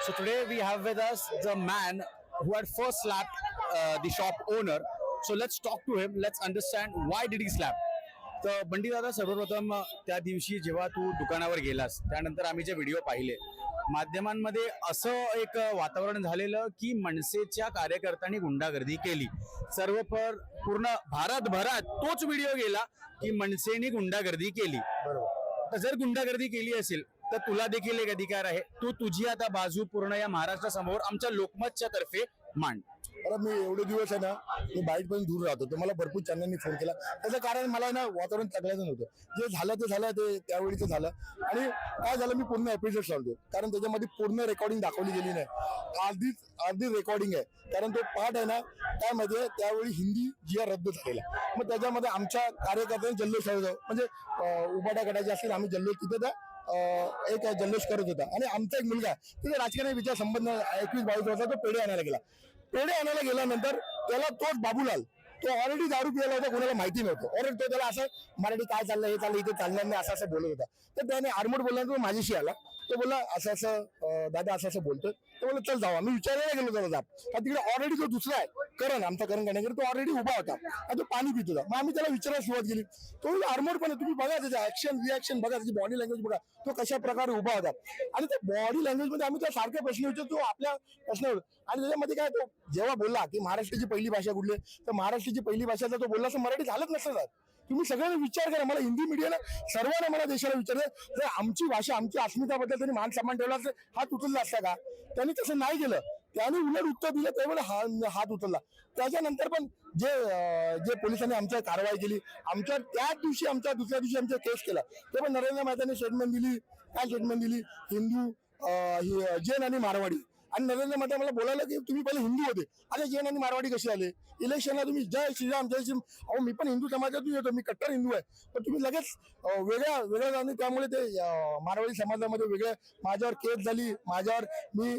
So today we have with us the man who had first slapped the shop owner. So let's talk to him. Let's understand why did he slap. तर बंडी दादा, सर्वप्रथम त्या दिवशी जेव्हा तू दुकानावर गेलास त्यानंतर आम्ही जे व्हिडिओ पाहिले माध्यमांमध्ये असं एक वातावरण झालेलं की मनसेच्या कार्यकर्त्यांनी गुंडागर्दी केली. पूर्ण भारतभरात तोच व्हिडिओ गेला की मनसेने गुंडागर्दी केली. बरोबर. तर जर गुंडागर्दी केली असेल तर तुला देखील एक अधिकार आहे. तू तुझी आता बाजू पूर्ण या महाराष्ट्रासमोर आमच्या लोकमतच्या तर्फे मांड. बरं, मी एवढे दिवस आहे ना, मी बाईट पण दूर राहतो. तर मला भरपूर चॅनलनी फोन केला. त्याचं कारण मला ना वातावरण चांगल्याचं नव्हतं. जे झालं ते झालं, ते त्यावेळीचं झालं. आणि काय झालं, मी पूर्ण एपिसोड चालतो कारण त्याच्यामध्ये पूर्ण रेकॉर्डिंग दाखवली गेली नाही. अर्धी रेकॉर्डिंग आहे. कारण तो पार्ट आहे ना, त्यामध्ये त्यावेळी हिंदी जी रद्द झालेला. मग त्याच्यामध्ये आमच्या कार्यकर्त्यांनी जल्लोष म्हणजे उभाट्या गटाचे असतील, आम्ही जल्लोष तिथे एक जल्लोष करत होता. आणि आमचा एक मुलगा तिथे राजकारणी विचार संबंध 21-22 वर्षाचा तो पेढे आणायला गेला. पेढे आणायला गेल्यानंतर त्याला तोच बाबूलाल, तो ऑलरेडी दारू पिला होता, कोणाला माहिती नव्हतं. ऑलरेडी तो त्याला असं मराठी काय चाललं, हे चाललं, इथे चालणार नाही, असं असं बोलत होता. तर त्याने आडमोड बोलल्यानंतर माझ्याशी आला. तो बोलला असं असं दादा असं असं बोलतोय. तो बोलला चल जाऊ. मी विचारायला गेलो त्याला जाप. तिकडे ऑलरेडी जो दुसरा आहे करण, आमचा करण करण्याकडे, तो ऑलरेडी उभा होता आणि तो पाणी पित होता. मग आम्ही त्याला विचारायला सुरुवात केली. तो आडमोडपणे तुम्ही बघा, त्याचं ऍक्शन रिॲक्शन बघा, त्याची बॉडी लँग्वेज बघा, तो कशा प्रकारे उभा होता. आणि त्या बॉडी लँग्वेज मध्ये आम्ही त्या सारखे प्रश्न विचारतो, तो आपल्या प्रश्नावर. आणि त्याच्यामध्ये काय, तो जेव्हा बोलला की महाराष्ट्राची पहिली भाषा कुठली, तर महाराष्ट्राची पहिली भाषा तो बोलला असं मराठी झालंच नसतं. तुम्ही सगळ्यांना विचार करा. मला हिंदी मीडियाला सर्वांना मला देशाला विचारलं, जर आमची भाषा आमची अस्मिताबद्दल त्यांनी मान सन्मान ठेवला असं हात उचलला असता का? त्यांनी तसं नाही केलं. त्यांनी उलट उत्तर दिलं, त्यावेळेला हात उचलला. त्याच्यानंतर पण जे पोलिसांनी आमच्या कारवाई केली, आमच्या त्याच दिवशी आमच्या दुसऱ्या दिवशी आमचा केस केला, ते पण नरेंद्र मेहताने स्टेटमेंट दिली. काय स्टेटमेंट दिली? हिंदू, जैन आणि मारवाडी. आणि नरेंद्र मेहता मला बोलायला की तुम्ही पहिले हिंदू होते, आता जैन आणि मारवाडी कसे आले इलेक्शनला? तुम्ही जय श्रीराम जय श्रीराम. अहो, मी पण हिंदू समाजातून येतो, मी कट्टर हिंदू आहे. पण तुम्ही लगेच वेगळ्या आणि त्यामुळे ते मारवाडी समाजामध्ये वेगळं माझ्यावर केस झाली. माझ्यावर मी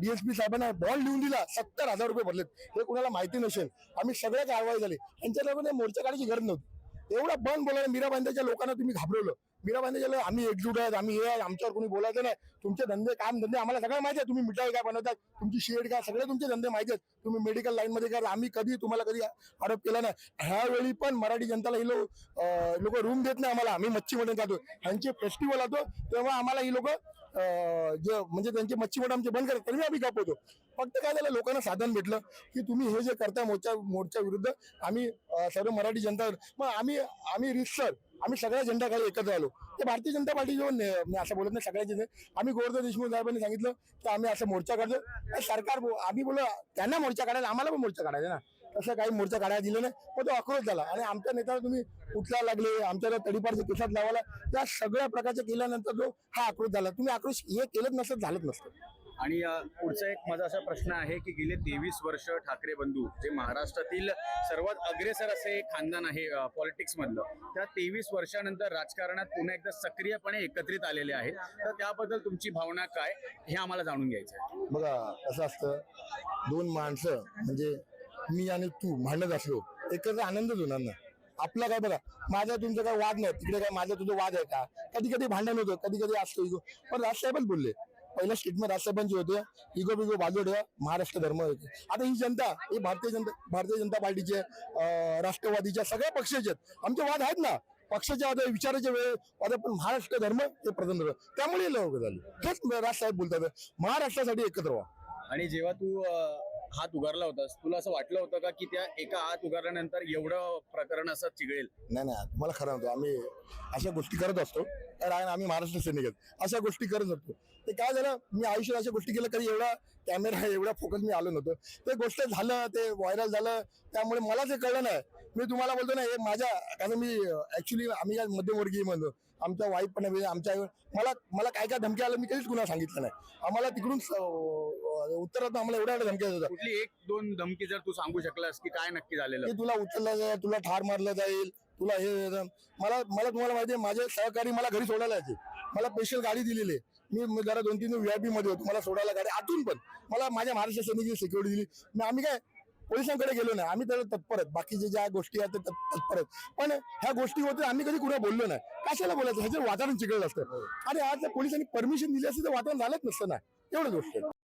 DSP साहेबांना बॉन्ड लिहून दिला, 70,000 रुपये भरलेत. हे कुणाला माहिती नसेल. आम्ही सगळ्या कारवाई झाली. यांच्याकडे मोर्चा काढायची गरज नव्हती. एवढा बंद बोलायला मीरा बांध्याच्या लोकांना तुम्ही घाबरवलं. मीरा बांध्याच्या आम्ही एकजूट आहेत, आम्ही हे आहे, आमच्यावर कोणी बोलायचं नाही. तुमचे धंदे काम धंदे आम्हाला सगळं माहिती आहे. तुम्ही मिठाई काय बनवतात, तुमची शेड काय, सगळे तुमचे धंदे माहिती आहेत. तुम्ही मेडिकल लाईन मध्ये काय, आम्ही तुम्हाला कधी आरोप केला नाही. ह्यावेळी पण मराठी जनताला ही लोक रूम देत नाही आम्हाला. आम्ही मच्छी मटण खातो. ह्यांचे फेस्टिवल होतो तेव्हा आम्हाला ही लोक जे म्हणजे त्यांचे मच्छी मटण आमचे बंद करतात, तरी आम्ही गप होतो. फक्त काय झालं, लोकांना साधन भेटलं की तुम्ही हे जे करता मोर्चा विरुद्ध आम्ही सर्व मराठी जनता. मग आम्ही रितसर आम्ही सगळ्या जनताखाली एकत्र आलो. ते भारतीय जनता पार्टी जो मी असं बोलत नाही, सगळ्याचे आम्ही गोवर्धन देशमुख साहेबांनी सांगितलं की आम्ही असं मोर्चा काढतो. सरकार आम्ही बोललो त्यांना मोर्चा काढायला, आम्हाला पण मोर्चा काढायचा ना. तसं काही मोर्चा काढायला दिलं नाही. पण तो आक्रोश झाला आणि आमच्या नेत्याला तुम्ही उचलायला लागले, आमच्याला तडीपारच्या केसात लावायला, त्या सगळ्या प्रकारच्या केल्यानंतर जो हा आक्रोश झाला. तुम्ही आक्रोश हे केलंच नसतं, झालंच नसतं. आणि पुढचा एक माझा असा प्रश्न आहे की गेले 23 वर्ष ठाकरे बंधू जे महाराष्ट्रातील सर्वात अग्रेसर असे खानदान आहे पॉलिटिक्स मधलं, त्या 23 वर्षानंतर राजकारणात पुन्हा एकदा सक्रियपणे एकत्रित आलेले आहेत. तर त्याबद्दल तुमची भावना काय हे आम्हाला जाणून घ्यायचं आहे. बघा, असं असतं, दोन माणसं म्हणजे मी आणि तू भांडत असलो एकच आनंदच होणार ना. आपला काय बघा, माझा तुमचा काय वाद नाही, तिकडे काय माझा तुझा वाद आहे का? कधी कधी भांडण होतं, कधी कधी असतो इगो. पण राजसाहेबच बोलले, पहिला स्टेटमेंट राजसाहेबांचे होते, इगो बिगो बाजू ठेवा, महाराष्ट्र धर्म होते. आता ही जनता, ही भारतीय जनता पार्टीचे, राष्ट्रवादीच्या सगळ्या पक्षाचे आहेत. आमचे वाद आहेत ना, पक्षाच्या वाद, विचाराचे वेळ वाद, पण महाराष्ट्र धर्म हे प्रधान. त्यामुळे लोक झाले. हेच राजसाहेब बोलतात, महाराष्ट्रासाठी एकत्र व्हा. आणि जेव्हा तू हात उगारला होतास, तुला असं वाटलं होतं का की त्या एका हात उगारल्यानंतर एवढं प्रकरण असं चिघळेल? नाही, मला खरं नव्हतं. आम्ही अशा गोष्टी करत असतो, कारण आम्ही महाराष्ट्र सैनिक आहेत, अशा गोष्टी करत असतो. ते काय झालं, मी आयुष्यात अशा गोष्टी केल्या, कधी एवढा कॅमेरा एवढा फोकस मी आलो नव्हतं. ते गोष्ट झालं, ते व्हायरल झालं, त्यामुळे मला ते कळलं नाही. मी तुम्हाला बोलतो ना, हे माझ्या, कारण मी ऍक्च्युली आम्ही काय मध्यमवर्गीय म्हणतो, आमच्या वाईफ पण आहे, आमच्या मला काय धमकी आलं मी कधीच कुणाला सांगितलं नाही. आम्हाला तिकडून उत्तरात आम्हाला एवढ्या धमकी देत होता. कुठली एक दोन धमकी जर तू सांगू शकलास की काय नक्की झालेलं? की तुला उचललं जाईल, तुला ठार मारलं जाईल, तुला हे. मला तुम्हाला माहिती आहे, माझे सहकारी मला घरी सोडायला यायचे. मला स्पेशल गाडी दिलेली आहे. मी जरा 2-3 VIP मध्ये होतो, मला सोडायला गाडी आतून. पण मला माझ्या महाराष्ट्र सैनिकांनी सिक्युरिटी दिली. आम्ही काय पोलिसांकडे गेलो नाही, आम्ही त्याला तत्पर आहेत. बाकीचे ज्या गोष्टी आहेत ते तत्पर आहेत. पण ह्या गोष्टी होते, आम्ही कधी कुणा बोललो नाही. कशाला बोलायचं? ह्याचं वातावरण चिघळलं असतं. आणि आज पोलिसांनी परमिशन दिली असते तर वातावरण झालंच नसतं ना. एवढंच गोष्ट आहे.